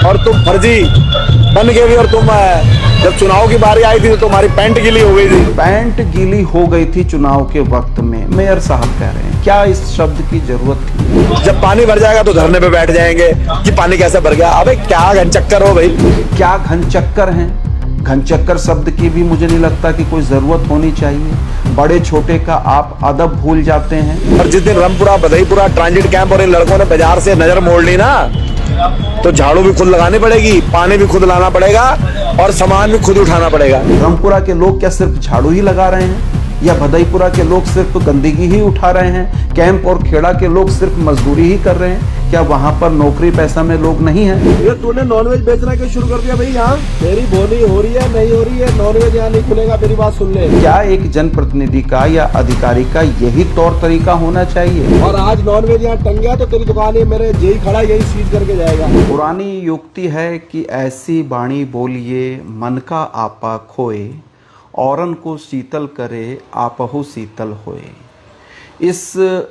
और तुम फर्जी बन के भी, और तुम जब चुनाव की बारी आई थी तो तुम्हारी पैंट गीली हो गई थी। पैंट गीली हो गई थी चुनाव के वक्त में, मेयर साहब कह रहे हैं, क्या इस शब्द की जरूरत थी? जब पानी भर जाएगा तो धरने पे बैठ जाएंगे कि पानी कैसे भर गया। अबे क्या घनचक्कर हो भाई, क्या घनचक्कर हैं? घनचक्कर शब्द की भी मुझे नहीं लगता कि कोई जरूरत होनी चाहिए। बड़े छोटे का आप अदब भूल जाते हैं। और जिस दिन रामपुरा बधईपुरा ट्रांजिट कैंप और इन लड़कों ने बाजार से नजर मोड़ ली ना, तो झाड़ू भी खुद लगानी पड़ेगी, पानी भी खुद लाना पड़ेगा और सामान भी खुद उठाना पड़ेगा। रामपुरा के लोग क्या सिर्फ झाड़ू ही लगा रहे हैं, या बधईपुरा के लोग सिर्फ गंदगी ही उठा रहे हैं? कैंप और खेड़ा के लोग सिर्फ मजदूरी ही कर रहे हैं? क्या वहाँ पर नौकरी पैसा में लोग नहीं हैं? ये तूने नॉनवेज बेचना क्यों शुरू कर दिया भाई? यहाँ तेरी बोली हो रही है नहीं हो रही है, नॉनवेज यहाँ नहीं खुलेगा। मेरी बात सुन ले, क्या एक जनप्रतिनिधि का या अधिकारी का यही तौर तरीका होना चाहिए? और आज नॉनवेज यहाँ टंग गया तो तेरी दुकान ही मेरे यही खड़ा यही सीज करके जाएगा। पुरानी युक्ति है कि ऐसी बाणी बोलिए मन का आपा खोए, औरन को शीतल करे आपहु शीतल होए। इस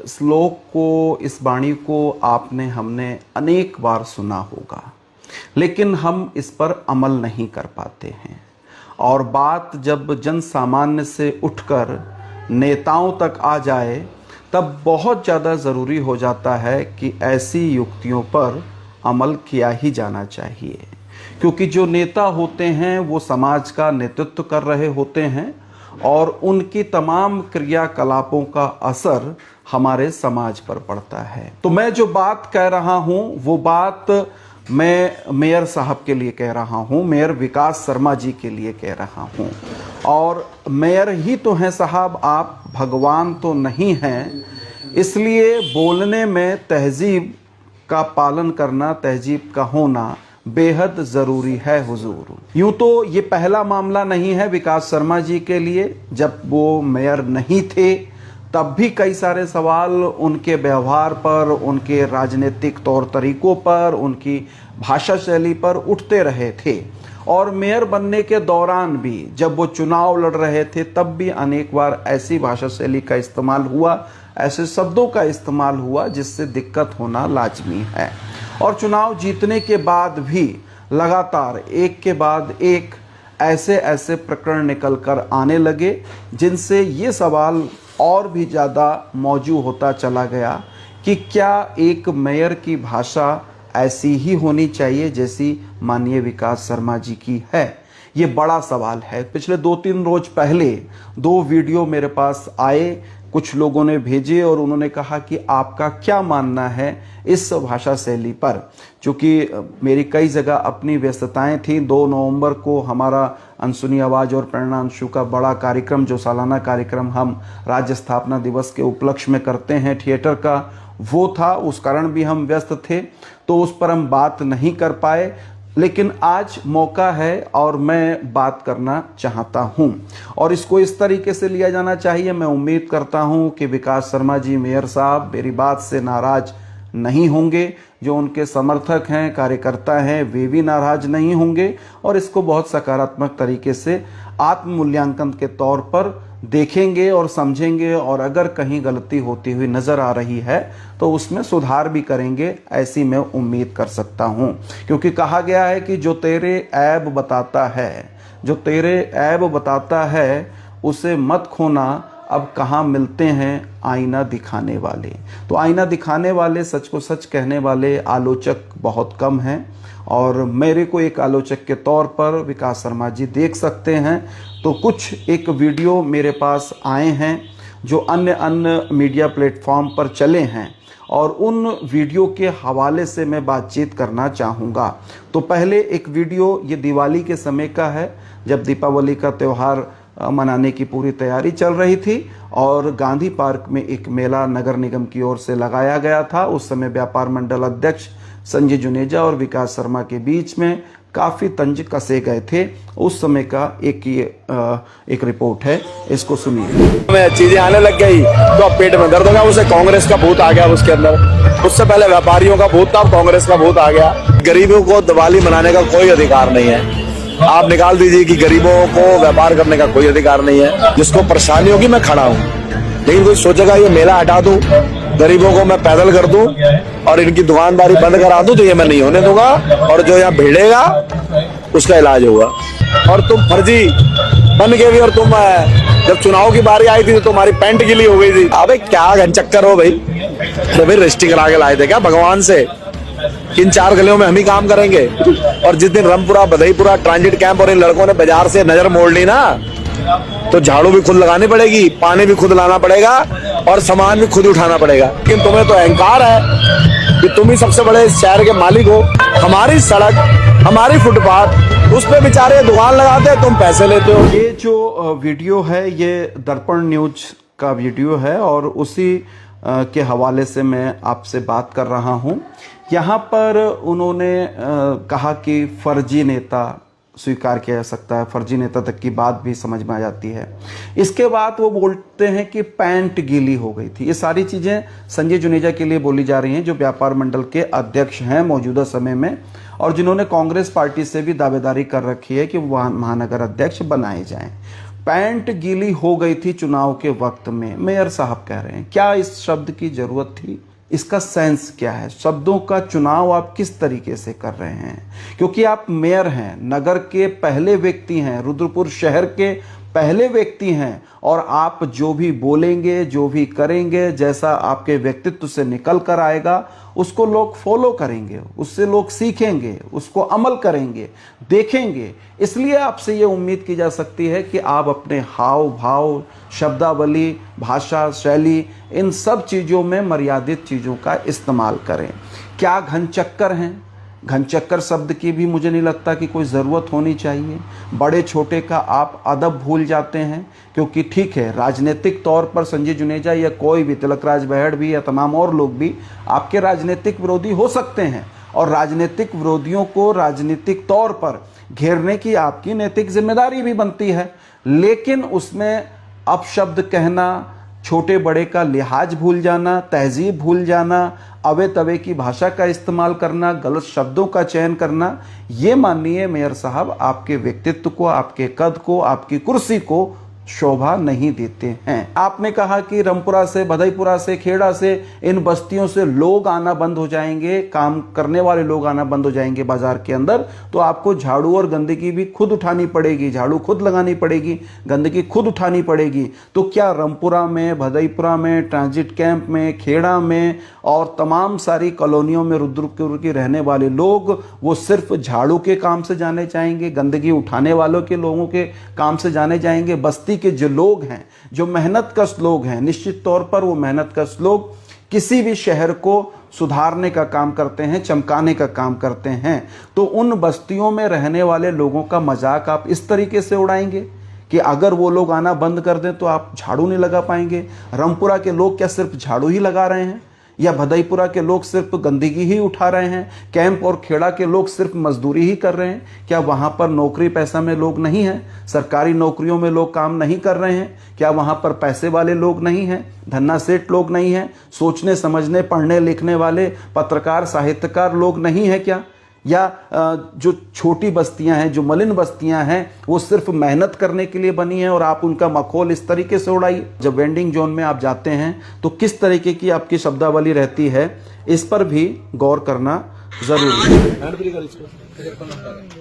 श्लोक को, इस वाणी को आपने हमने अनेक बार सुना होगा, लेकिन हम इस पर अमल नहीं कर पाते हैं। और बात जब जन सामान्य से उठकर नेताओं तक आ जाए तब बहुत ज़्यादा ज़रूरी हो जाता है कि ऐसी युक्तियों पर अमल किया ही जाना चाहिए, क्योंकि जो नेता होते हैं वो समाज का नेतृत्व कर रहे होते हैं और उनकी तमाम क्रियाकलापों का असर हमारे समाज पर पड़ता है। तो मैं जो बात कह रहा हूँ वो बात मैं मेयर साहब के लिए कह रहा हूँ, मेयर विकास शर्मा जी के लिए कह रहा हूँ। और मेयर ही तो हैं साहब, आप भगवान तो नहीं हैं, इसलिए बोलने में तहजीब का पालन करना, तहजीब का होना बेहद ज़रूरी है हुजूर। यूँ तो ये पहला मामला नहीं है विकास शर्मा जी के लिए। जब वो मेयर नहीं थे तब भी कई सारे सवाल उनके व्यवहार पर, उनके राजनीतिक तौर तरीकों पर, उनकी भाषा शैली पर उठते रहे थे। और मेयर बनने के दौरान भी जब वो चुनाव लड़ रहे थे तब भी अनेक बार ऐसी भाषा शैली का इस्तेमाल हुआ, ऐसे शब्दों का इस्तेमाल हुआ जिससे दिक्कत होना लाजमी है। और चुनाव जीतने के बाद भी लगातार एक के बाद एक ऐसे ऐसे प्रकरण निकल कर आने लगे जिनसे ये सवाल और भी ज़्यादा मौजू होता चला गया कि क्या एक मेयर की भाषा ऐसी ही होनी चाहिए जैसी माननीय विकास शर्मा जी की है। ये बड़ा सवाल है। पिछले 2-3 रोज पहले 2 वीडियो मेरे पास आए, कुछ लोगों ने भेजे और उन्होंने कहा कि आपका क्या मानना है इस भाषा शैली पर। चूँकि मेरी कई जगह अपनी व्यस्तताएं थी, 2 नवंबर को हमारा अनसुनी आवाज़ और प्रेरणांशु का बड़ा कार्यक्रम, जो सालाना कार्यक्रम हम राज्य स्थापना दिवस के उपलक्ष्य में करते हैं थिएटर का, वो था। उस कारण भी हम व्यस्त थे तो उस पर हम बात नहीं कर पाए। लेकिन आज मौका है और मैं बात करना चाहता हूं और इसको इस तरीके से लिया जाना चाहिए। मैं उम्मीद करता हूं कि विकास शर्मा जी मेयर साहब मेरी बात से नाराज नहीं होंगे, जो उनके समर्थक हैं, कार्यकर्ता हैं, वे भी नाराज नहीं होंगे और इसको बहुत सकारात्मक तरीके से आत्ममूल्यांकन के तौर पर देखेंगे और समझेंगे। और अगर कहीं गलती होती हुई नज़र आ रही है तो उसमें सुधार भी करेंगे, ऐसी मैं उम्मीद कर सकता हूं। क्योंकि कहा गया है कि जो तेरे ऐब बताता है, जो तेरे ऐब बताता है उसे मत खोना, अब कहाँ मिलते हैं आईना दिखाने वाले। तो आईना दिखाने वाले, सच को सच कहने वाले आलोचक बहुत कम हैं और मेरे को एक आलोचक के तौर पर विकास शर्मा जी देख सकते हैं। तो कुछ एक वीडियो मेरे पास आए हैं जो अन्य मीडिया प्लेटफॉर्म पर चले हैं और उन वीडियो के हवाले से मैं बातचीत करना चाहूँगा। तो पहले एक वीडियो ये दिवाली के समय का है, जब दीपावली का त्यौहार मनाने की पूरी तैयारी चल रही थी और गांधी पार्क में एक मेला नगर निगम की ओर से लगाया गया था। उस समय व्यापार मंडल अध्यक्ष संजय जुनेजा और विकास शर्मा के बीच में काफ़ी तंज कसे गए थे। उस समय का एक रिपोर्ट है, इसको सुनिए। चीजें आने लग गई तो अब पेट में दर्द होगा। उसे कांग्रेस का भूत आ गया उसके अंदर। उससे पहले व्यापारियों का भूत था, अब कांग्रेस का भूत आ गया। गरीबों को दिवाली मनाने का कोई अधिकार नहीं है। आप निकाल दीजिए कि गरीबों को व्यापार करने का कोई अधिकार नहीं है। जिसको परेशानी होगी मैं खड़ा हूँ, लेकिन कोई सोचेगा ये मेला हटा दूं, गरीबों को मैं पैदल कर दूं और इनकी दुकानदारी बंद करा दूं तो ये मैं नहीं होने दूंगा, और जो यहाँ भिड़ेगा उसका इलाज होगा। और तुम फर्जी बन के भी, और तुम जब चुनाव की बारी आई थी तो तुम्हारी पैंट गीली हो गई थी। अबे क्या घनचक्कर हो भाई, तो भाई रजिस्ट्री करा के लाए थे क्या भगवान से? इन 4 गलियों में हम ही काम करेंगे। और जिस दिन रामपुरा बधईपुरा ट्रांजिट कैंप और इन लड़कों ने बाजार से नजर मोड़ ली ना, तो झाड़ू भी खुद लगानी पड़ेगी, पानी भी खुद लाना पड़ेगा, और सामान भी खुद उठाना पड़ेगा। लेकिन तुम्हें तो अहंकार है कि तुम ही सबसे बड़े इस शहर के मालिक हो। हमारी सड़क, हमारी फुटपाथ, उस पे बेचारे दुकान लगाते हैं, तुम पैसे लेते हो। ये जो वीडियो है ये दर्पण न्यूज का वीडियो है, और उसी के हवाले से मैं आपसे बात कर रहा हूँ। यहाँ पर उन्होंने कहा कि फर्जी नेता स्वीकार किया जा सकता है, फर्जी नेता तक की बात भी समझ में आ जाती है। इसके बाद वो बोलते हैं कि पैंट गीली हो गई थी। ये सारी चीज़ें संजय जुनेजा के लिए बोली जा रही हैं, जो व्यापार मंडल के अध्यक्ष हैं मौजूदा समय में, और जिन्होंने कांग्रेस पार्टी से भी दावेदारी कर रखी है कि वो महानगर अध्यक्ष बनाए जाएं। पैंट गीली हो गई थी चुनाव के वक्त में, मेयर साहब कह रहे हैं। क्या इस शब्द की जरूरत थी? इसका सेंस क्या है? शब्दों का चुनाव आप किस तरीके से कर रहे हैं? क्योंकि आप मेयर हैं, नगर के पहले व्यक्ति हैं, रुद्रपुर शहर के पहले व्यक्ति हैं, और आप जो भी बोलेंगे, जो भी करेंगे, जैसा आपके व्यक्तित्व से निकल कर आएगा, उसको लोग फॉलो करेंगे, उससे लोग सीखेंगे, उसको अमल करेंगे, देखेंगे। इसलिए आपसे ये उम्मीद की जा सकती है कि आप अपने हाव भाव, शब्दावली, भाषा शैली, इन सब चीज़ों में मर्यादित चीज़ों का इस्तेमाल करें। क्या घनचक्कर हैं? घनचक्कर शब्द की भी मुझे नहीं लगता कि कोई ज़रूरत होनी चाहिए। बड़े छोटे का आप अदब भूल जाते हैं, क्योंकि ठीक है, राजनीतिक तौर पर संजय जुनेजा या कोई भी, तिलकराज बहड़ भी या तमाम और लोग भी आपके राजनीतिक विरोधी हो सकते हैं, और राजनीतिक विरोधियों को राजनीतिक तौर पर घेरने की आपकी नैतिक जिम्मेदारी भी बनती है। लेकिन उसमें अपशब्द कहना, छोटे बड़े का लिहाज भूल जाना, तहजीब भूल जाना, अवे तवे की भाषा का इस्तेमाल करना, गलत शब्दों का चयन करना, ये माननीय मेयर साहब आपके व्यक्तित्व को, आपके कद को, आपकी कुर्सी को शोभा नहीं देते हैं। आपने कहा कि रामपुरा से, बधईपुरा से, खेड़ा से, इन बस्तियों से लोग आना बंद हो जाएंगे, काम करने वाले लोग आना बंद हो जाएंगे बाजार के अंदर, तो आपको झाड़ू और गंदगी भी खुद उठानी पड़ेगी, झाड़ू खुद लगानी पड़ेगी, गंदगी खुद उठानी पड़ेगी। तो क्या रामपुरा में, बधईपुरा में, ट्रांजिट कैंप में, खेड़ा में और तमाम सारी कॉलोनियों में रुद्रपुर के रहने वाले लोग वो सिर्फ झाड़ू के काम से जाने जाएंगे, गंदगी उठाने वालों के लोगों के काम से जाने जाएंगे? बस्ती के जो लोग हैं, जो मेहनतकश लोग हैं, निश्चित तौर पर वो मेहनतकश लोग किसी भी शहर को सुधारने का काम करते हैं, चमकाने का काम करते हैं। तो उन बस्तियों में रहने वाले लोगों का मजाक आप इस तरीके से उड़ाएंगे कि अगर वो लोग आना बंद कर दें तो आप झाड़ू नहीं लगा पाएंगे? रामपुरा के लोग क्या सिर्फ झाड़ू ही लगा रहे हैं, या बधईपुरा के लोग सिर्फ गंदगी ही उठा रहे हैं? कैंप और खेड़ा के लोग सिर्फ मजदूरी ही कर रहे हैं? क्या वहां पर नौकरी पैसा में लोग नहीं हैं? सरकारी नौकरियों में लोग काम नहीं कर रहे हैं? क्या वहां पर पैसे वाले लोग नहीं हैं, धन्ना सेठ लोग नहीं हैं, सोचने समझने पढ़ने लिखने वाले पत्रकार साहित्यकार लोग नहीं हैं क्या? या जो छोटी बस्तियां हैं, जो मलिन बस्तियां हैं, वो सिर्फ मेहनत करने के लिए बनी है और आप उनका मखौल इस तरीके से उड़ाइए? जब वेंडिंग जोन में आप जाते हैं तो किस तरीके की आपकी शब्दावली रहती है, इस पर भी गौर करना जरूरी है।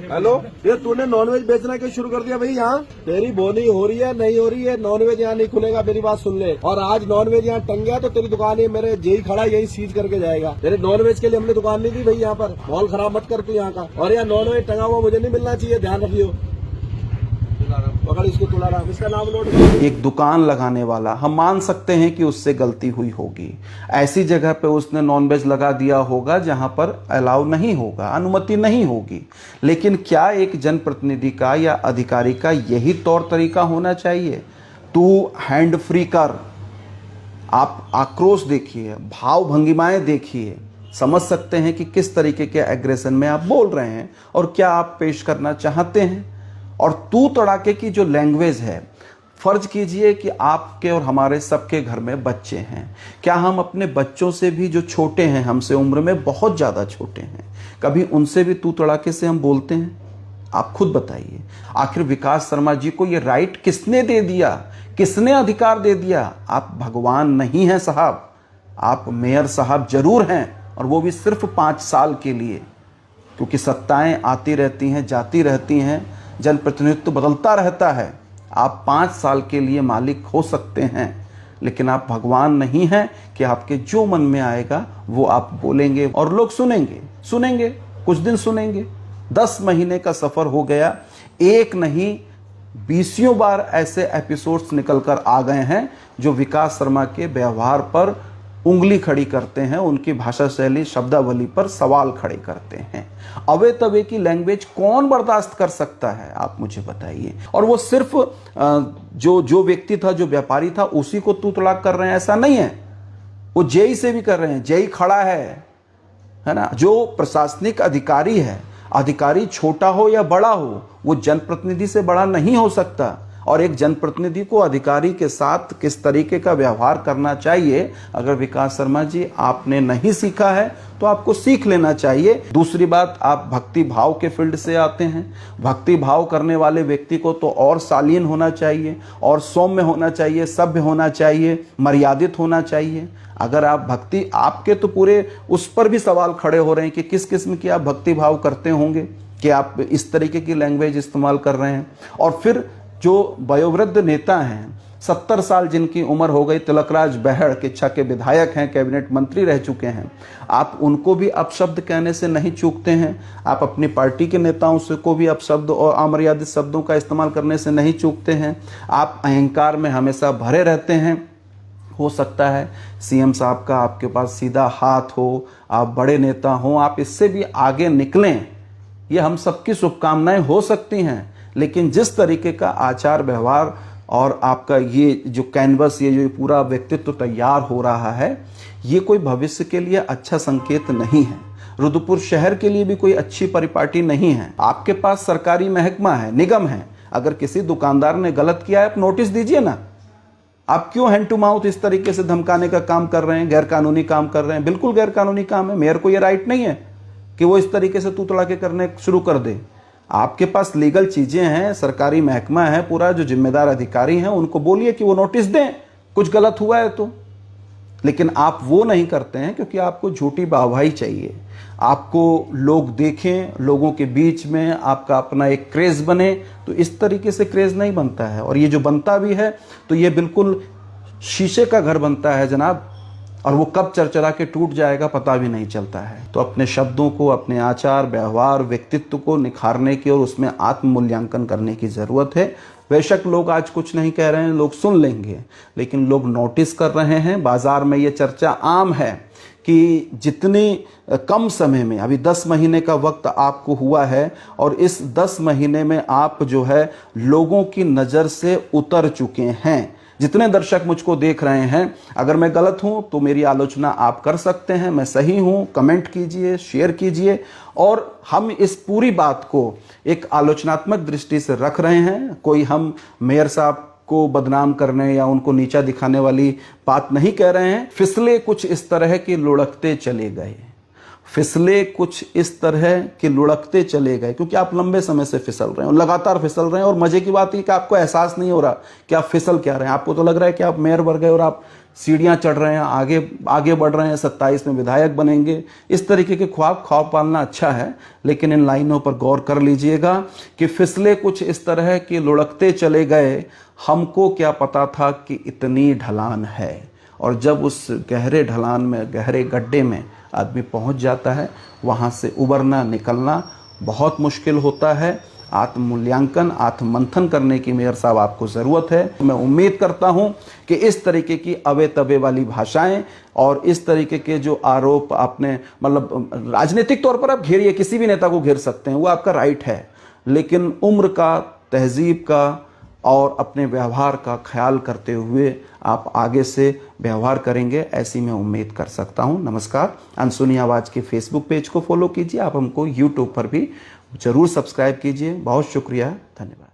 हेलो, ये तूने नॉनवेज बेचना क्यों शुरू कर दिया भाई? यहाँ तेरी बोनी हो रही है, नहीं हो रही है, नॉनवेज यहाँ नहीं खुलेगा, मेरी बात सुन ले। और आज नॉनवेज यहाँ टंग गया तो तेरी दुकान ही मेरे जेई खड़ा यही सीज करके जाएगा। तेरे नॉनवेज के लिए हमने दुकान नहीं दी भाई, यहाँ पर माहौल खराब मत कर तू यहाँ का। और यहाँ नॉनवेज टंगा हुआ मुझे नहीं मिलना चाहिए, ध्यान रखियो। पकड़ इसको, तुलाराम, इसका नाम नोट कर। एक दुकान लगाने वाला, हम मान सकते हैं कि उससे गलती हुई होगी, ऐसी जगह पे उसने नॉनवेज लगा दिया होगा जहां पर अलाउ नहीं होगा, अनुमति नहीं होगी। लेकिन क्या एक जनप्रतिनिधि का या अधिकारी का यही तौर तरीका होना चाहिए? तू हैंड फ्री कर, आप आक्रोश देखिए, भाव भंगिमाएं देखिए, समझ सकते हैं कि किस तरीके के एग्रेशन में आप बोल रहे हैं और क्या आप पेश करना चाहते हैं। और तू तड़ाके की जो लैंग्वेज है, फर्ज कीजिए कि आपके और हमारे सबके घर में बच्चे हैं, क्या हम अपने बच्चों से भी, जो छोटे हैं हमसे उम्र में बहुत ज़्यादा छोटे हैं, कभी उनसे भी तू तड़ाके से हम बोलते हैं? आप खुद बताइए। आखिर विकास शर्मा जी को ये राइट किसने दे दिया, किसने अधिकार दे दिया? आप भगवान नहीं हैं साहब, आप मेयर साहब जरूर हैं, और वो भी सिर्फ 5 साल के लिए, क्योंकि सत्ताएं आती रहती हैं, जाती रहती हैं, जनप्रतिनिधित्व बदलता रहता है। आप 5 साल के लिए मालिक हो सकते हैं, लेकिन आप भगवान नहीं हैं कि आपके जो मन में आएगा वो आप बोलेंगे और लोग सुनेंगे, कुछ दिन सुनेंगे। 10 महीने का सफ़र हो गया, एक नहीं 20 बार ऐसे एपिसोड्स निकल कर आ गए हैं जो विकास शर्मा के व्यवहार पर उंगली खड़ी करते हैं, उनकी भाषा शैली, शब्दावली पर सवाल खड़े करते हैं। अवे तवे की लैंग्वेज कौन बर्दाश्त कर सकता है, आप मुझे बताइए। और वो सिर्फ जो व्यक्ति था, जो व्यापारी था, उसी को तू तड़ाक कर रहे हैं ऐसा नहीं है, वो जेई से भी कर रहे हैं। जेई खड़ा है ना। जो प्रशासनिक अधिकारी है, अधिकारी छोटा हो या बड़ा हो, वो जनप्रतिनिधि से बड़ा नहीं हो सकता। और एक जनप्रतिनिधि को अधिकारी के साथ किस तरीके का व्यवहार करना चाहिए, अगर विकास शर्मा जी आपने नहीं सीखा है तो आपको सीख लेना चाहिए। दूसरी बात, आप भक्ति भाव के फील्ड से आते हैं। भक्ति भाव करने वाले व्यक्ति को तो और शालीन होना चाहिए, और सौम्य होना चाहिए, सभ्य होना चाहिए, मर्यादित होना चाहिए। अगर आप भक्ति, आपके तो पूरे उस पर भी सवाल खड़े हो रहे हैं कि किस किस्म की आप भक्ति भाव करते होंगे कि आप इस तरीके की लैंग्वेज इस्तेमाल कर रहे हैं। और फिर जो वयोवृद्ध नेता हैं, 70 साल जिनकी उम्र हो गई, तिलकराज बेहड़ किच्छा के विधायक हैं, कैबिनेट मंत्री रह चुके हैं, आप उनको भी अपशब्द कहने से नहीं चूकते हैं। आप अपनी पार्टी के नेताओं से को भी अपशब्द और अमर्यादित शब्दों का इस्तेमाल करने से नहीं चूकते हैं। आप अहंकार में हमेशा भरे रहते हैं। हो सकता है सीएम साहब का आपके पास सीधा हाथ हो, आप बड़े नेता हों, आप इससे भी आगे निकलें, ये हम सबकी शुभकामनाएं हो सकती हैं। लेकिन जिस तरीके का आचार व्यवहार और आपका ये जो कैनवस, ये जो पूरा व्यक्तित्व तैयार हो रहा है, ये कोई भविष्य के लिए अच्छा संकेत नहीं है। रुद्रपुर शहर के लिए भी कोई अच्छी परिपाटी नहीं है। आपके पास सरकारी महकमा है, निगम है, अगर किसी दुकानदार ने गलत किया है आप नोटिस दीजिए ना। आप क्यों हैंड टू माउथ इस तरीके से धमकाने का काम कर रहे हैं, गैरकानूनी काम कर रहे हैं? बिल्कुल गैरकानूनी काम है। मेयर को ये राइट नहीं है कि वो इस तरीके से तू तड़ाके करने शुरू कर दे। आपके पास लीगल चीजें हैं, सरकारी महकमा है पूरा, जो जिम्मेदार अधिकारी हैं उनको बोलिए कि वो नोटिस दें कुछ गलत हुआ है तो। लेकिन आप वो नहीं करते हैं, क्योंकि आपको झूठी वाहवाही चाहिए, आपको लोग देखें, लोगों के बीच में आपका अपना एक क्रेज बने। तो इस तरीके से क्रेज नहीं बनता है, और ये जो बनता भी है तो ये बिल्कुल शीशे का घर बनता है जनाब, और वो कब चरचरा के टूट जाएगा पता भी नहीं चलता है। तो अपने शब्दों को, अपने आचार व्यवहार, व्यक्तित्व को निखारने की और उसमें आत्म मूल्यांकन करने की ज़रूरत है। बेशक लोग आज कुछ नहीं कह रहे हैं, लोग सुन लेंगे, लेकिन लोग नोटिस कर रहे हैं। बाजार में ये चर्चा आम है कि जितनी कम समय में, अभी 10 महीने का वक्त आपको हुआ है, और इस 10 महीने में आप जो है लोगों की नज़र से उतर चुके हैं। जितने दर्शक मुझको देख रहे हैं, अगर मैं गलत हूं तो मेरी आलोचना आप कर सकते हैं, मैं सही हूं कमेंट कीजिए, शेयर कीजिए। और हम इस पूरी बात को एक आलोचनात्मक दृष्टि से रख रहे हैं। कोई हम मेयर साहब को बदनाम करने या उनको नीचा दिखाने वाली बात नहीं कह रहे हैं। फिसले कुछ इस तरह के लुढ़कते चले गए, फिसले कुछ इस तरह के लुढ़कते चले गए, क्योंकि आप लंबे समय से फिसल रहे हैं, लगातार फिसल रहे हैं। और मजे की बात है कि आपको एहसास नहीं हो रहा कि आप फिसल क्या रहे हैं। आपको तो लग रहा है कि आप मेयर बन गए और आप सीढ़ियां चढ़ रहे हैं, आगे बढ़ रहे हैं, 27 में विधायक बनेंगे। इस तरीके के ख्वाब पालना अच्छा है, लेकिन इन लाइनों पर गौर कर लीजिएगा कि फिसले कुछ इस तरह के लुढ़कते चले गए। हमको क्या पता था कि इतनी ढलान है, और जब उस गहरे ढलान में, गहरे गड्ढे में आदमी पहुंच जाता है, वहां से उबरना, निकलना बहुत मुश्किल होता है। आत्म मूल्यांकन, आत्म मंथन करने की मेयर साहब आपको ज़रूरत है। मैं उम्मीद करता हूं कि इस तरीके की अवे तवे वाली भाषाएं और इस तरीके के जो आरोप आपने, मतलब राजनीतिक तौर पर आप घेरिए, किसी भी नेता को घेर सकते हैं, वो आपका राइट है, लेकिन उम्र का, तहजीब का और अपने व्यवहार का ख्याल करते हुए आप आगे से व्यवहार करेंगे, ऐसी मैं उम्मीद कर सकता हूं। नमस्कार। अनसुनी आवाज़ के फेसबुक पेज को फॉलो कीजिए, आप हमको यूट्यूब पर भी जरूर सब्सक्राइब कीजिए। बहुत शुक्रिया, धन्यवाद।